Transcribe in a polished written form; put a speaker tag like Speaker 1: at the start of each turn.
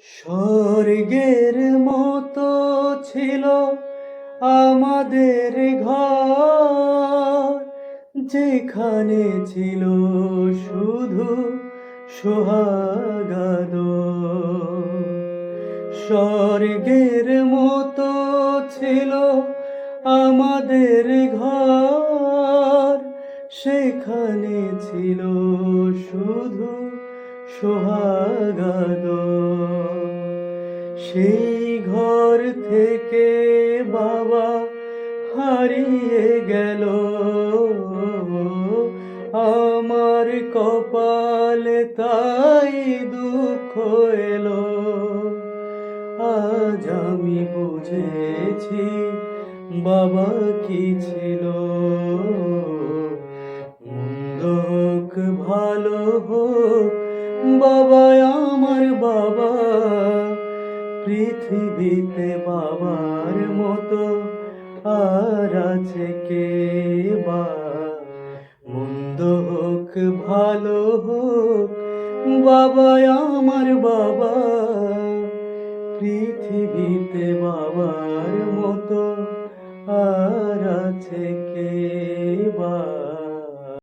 Speaker 1: স্বর্গের মতো ছিল আমাদের ঘর, যেখানে ছিল শুধু সোহাগাদ। স্বর্গের মতো ছিল আমাদের ঘর, সেখানে ছিল শুধু সোহাগাদ। সেই ঘর থেকে বাবা হারিয়ে গেল, আমার কপালে তাই দুঃখ এলো। আজ আমি বুঝেছি বাবা কি ছিল। মন্দ হোক ভালো হোক বাবা আমার বাবা, পৃথিবীতে বাবার মতো আর আছে কে বা? মন্দ হোক ভালো হোক বাবা আমার বাবা, পৃথিবীতে বাবার মতো